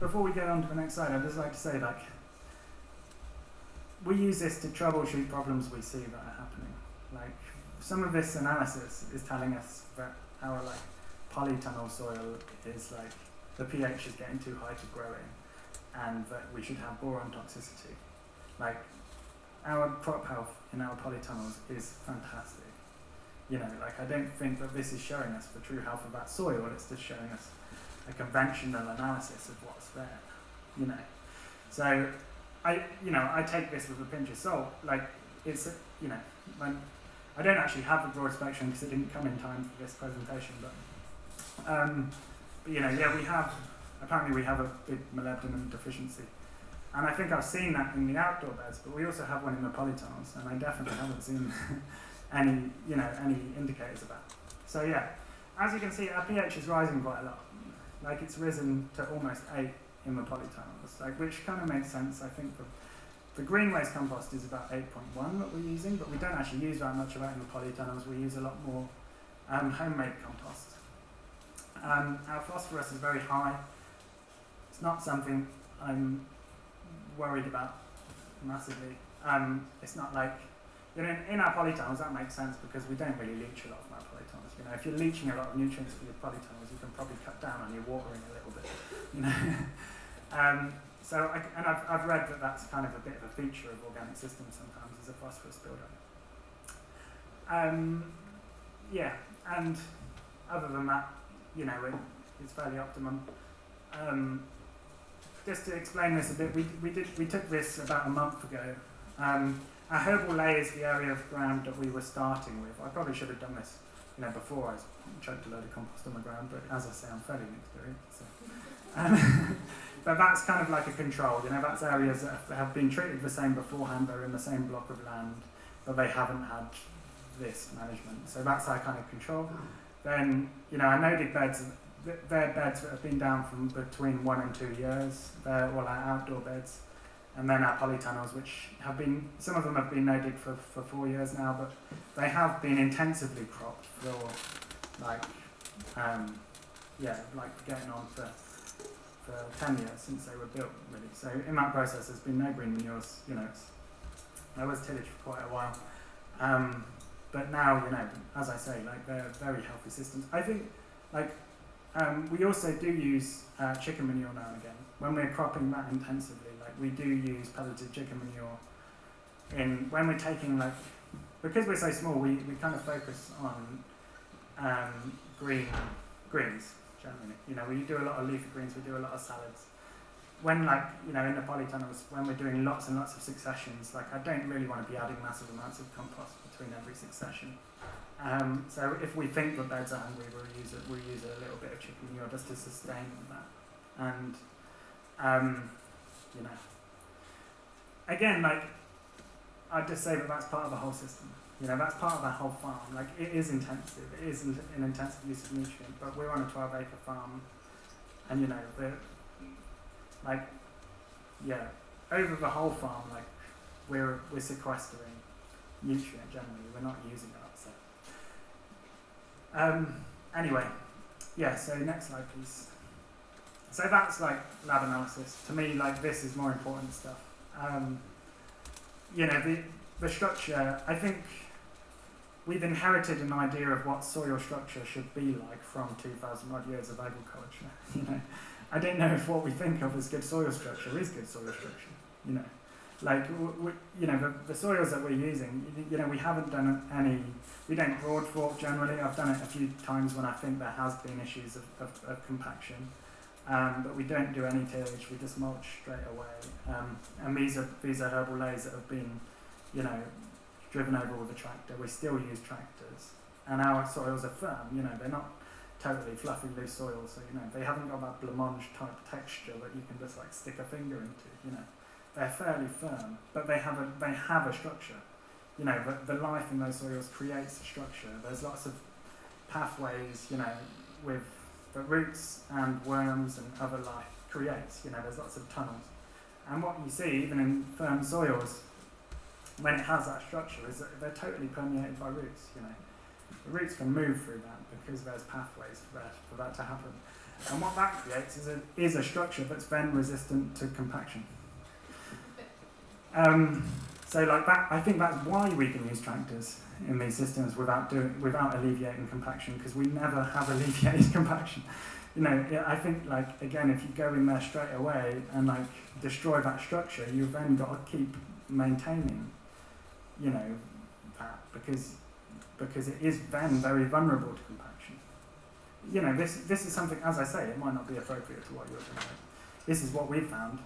before we get on to the next slide, I'd just like to say, like, we use this to troubleshoot problems we see that are happening. Like, some of this analysis is telling us that our, like, polytunnel soil is, like, the pH is getting too high to grow in, and that we should have boron toxicity. Like, our crop health in our polytunnels is fantastic. You know, like, I don't think that this is showing us the true health of that soil, it's just showing us a conventional analysis of what's there, you know. So, I take this with a pinch of salt. Like, it's, you know, I don't actually have the broad spectrum because it didn't come in time for this presentation, but you know, yeah, apparently we have a big molybdenum deficiency. And I think I've seen that in the outdoor beds, but we also have one in the polytunnels, and I definitely haven't seen any indicators of that. So yeah, as you can see, our pH is rising quite a lot. Like, it's risen to almost 8 in the polytunnels, like, which kind of makes sense. I think the green waste compost is about 8.1 that we're using, but we don't actually use that much of that in the polytunnels. We use a lot more homemade compost. Our phosphorus is very high. It's not something I'm worried about massively. It's not like, you know, in our polytunnels that makes sense because we don't really leach a lot from our polytunnels. You know, if you're leaching a lot of nutrients for your polytunnels, you can probably cut down on your watering a little bit. You know, so I've read that that's kind of a bit of a feature of organic systems sometimes, is a phosphorus buildup. Yeah, and other than that, you know, it's fairly optimum. Just to explain this a bit, we took this about a month ago. Our herbal lay is the area of ground that we were starting with. I probably should have done this, you know, before I chucked a load of compost on the ground, but as I say, I'm fairly inexperienced. So. But that's kind of like a control, you know, that's areas that have been treated the same beforehand, they're in the same block of land, but they haven't had this management. So that's our kind of control. Then, you know, our noded beds, they're beds that have been down from between 1 and 2 years. They're all our outdoor beds. And then our polytunnels, which have been, some of them have been noded for 4 years now, but they have been intensively cropped for, like, getting on for 10 years since they were built, really. So in that process, there's been no green manures, you know, there was tillage for quite a while. But now, you know, as I say, like, they're very healthy systems. I think, like, we also do use chicken manure now and again. When we're cropping that intensively, like, we do use pelleted chicken manure when we're taking, like, because we're so small, we kind of focus on greens, generally. You know, we do a lot of leafy greens, we do a lot of salads. When, like, you know, in the polytunnels, when we're doing lots and lots of successions, like, I don't really want to be adding massive amounts of compost between every succession. So if we think the beds are hungry, we'll use a little bit of chicken manure just to sustain that. And, you know, again, like, I'd just say that that's part of the whole system. You know, that's part of our whole farm. Like, it is intensive. It is an intensive use of nutrient, but we're on a 12-acre farm, and, you know, over the whole farm, like, we're sequestering nutrient generally. We're not using it. Anyway, yeah. So next slide, please. So that's, like, lab analysis. To me, like, this is more important stuff. You know, the structure. I think we've inherited an idea of what soil structure should be like from 2,000 odd years of agriculture. You know, I don't know if what we think of as good soil structure is good soil structure. You know, like, you know, the soils that we're using. You know, we haven't done any. We don't broad fork generally. I've done it a few times when I think there has been issues of compaction. But we don't do any tillage. We just mulch straight away. And these are herbal lays that have been, you know, driven over with a tractor. We still use tractors, and our soils are firm. You know, they're not totally fluffy loose soils. So, you know, they haven't got that blancmange type texture that you can just, like, stick a finger into. You know, they're fairly firm, but they have a structure. You know, the life in those soils creates a structure. There's lots of pathways, you know, with the roots and worms and other life creates. You know, there's lots of tunnels. And what you see, even in firm soils, when it has that structure, is that they're totally permeated by roots. You know, the roots can move through that because there's pathways for that to happen. And what that creates is a structure that's then resistant to compaction. So like that, I think that's why we can use tractors in these systems without alleviating compaction, because we never have alleviated compaction. You know, I think like again, if you go in there straight away and like destroy that structure, you've then got to keep maintaining, you know, that because it is then very vulnerable to compaction. You know, this is something, as I say, it might not be appropriate to what you're doing. This is what we've found.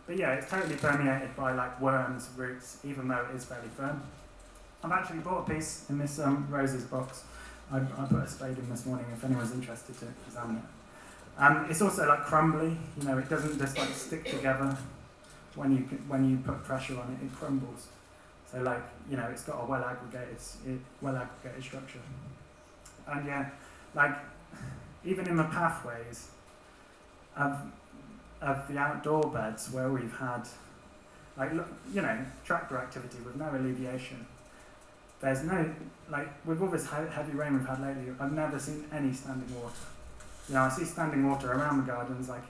But yeah, it's totally permeated by like worms, roots, even though it is fairly firm. I've actually bought a piece in this roses box. I put a spade in this morning if anyone's interested to examine it. It's also like crumbly, you know, it doesn't just like stick together when you put pressure on it, it crumbles. So like, you know, it's got a well aggregated structure. And yeah, like even in the pathways of the outdoor beds where we've had, like, you know, tractor activity with no alleviation, there's no, like, with all this heavy rain we've had lately, I've never seen any standing water. You know, I see standing water around the gardens, like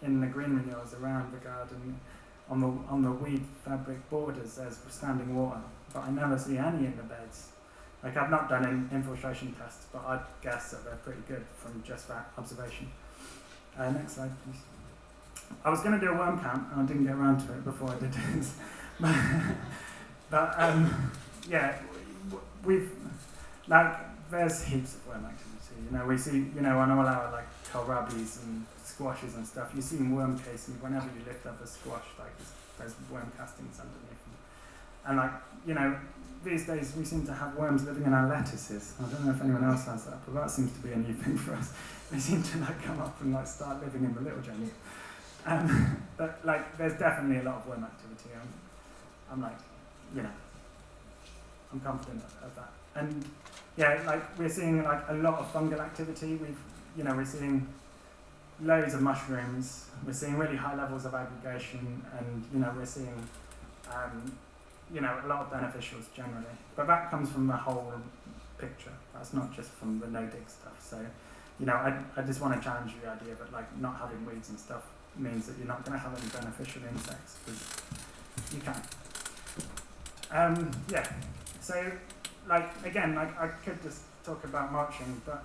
in the green manures around the garden, on the weed fabric borders, there's standing water, but I never see any in the beds. Like, I've not done infiltration tests, but I'd guess that they're pretty good from just that observation. Next slide, please. I was going to do a worm count, and I didn't get around to it before I did this. but yeah, we've, like, there's heaps of worm activity. You know, we see, you know, on all our, like, kohlrabis and squashes and stuff, you see worm casings whenever you lift up a squash, like, there's worm castings underneath them. And, like, you know, these days we seem to have worms living in our lettuces. I don't know if anyone else has that, but that seems to be a new thing for us. They seem to, like, come up and, like, start living in the little gems. But like, there's definitely a lot of worm activity. I'm like, you know, I'm confident of that. And yeah, like we're seeing like a lot of fungal activity. We're seeing loads of mushrooms. We're seeing really high levels of aggregation, and you know, we're seeing, you know, a lot of beneficials generally. But that comes from the whole picture. That's not just from the no-dig stuff. So, you know, I just want to challenge the idea that like not having weeds and stuff means that you're not going to have any beneficial insects, because you can. Yeah, so like again, like I could just talk about mulching, but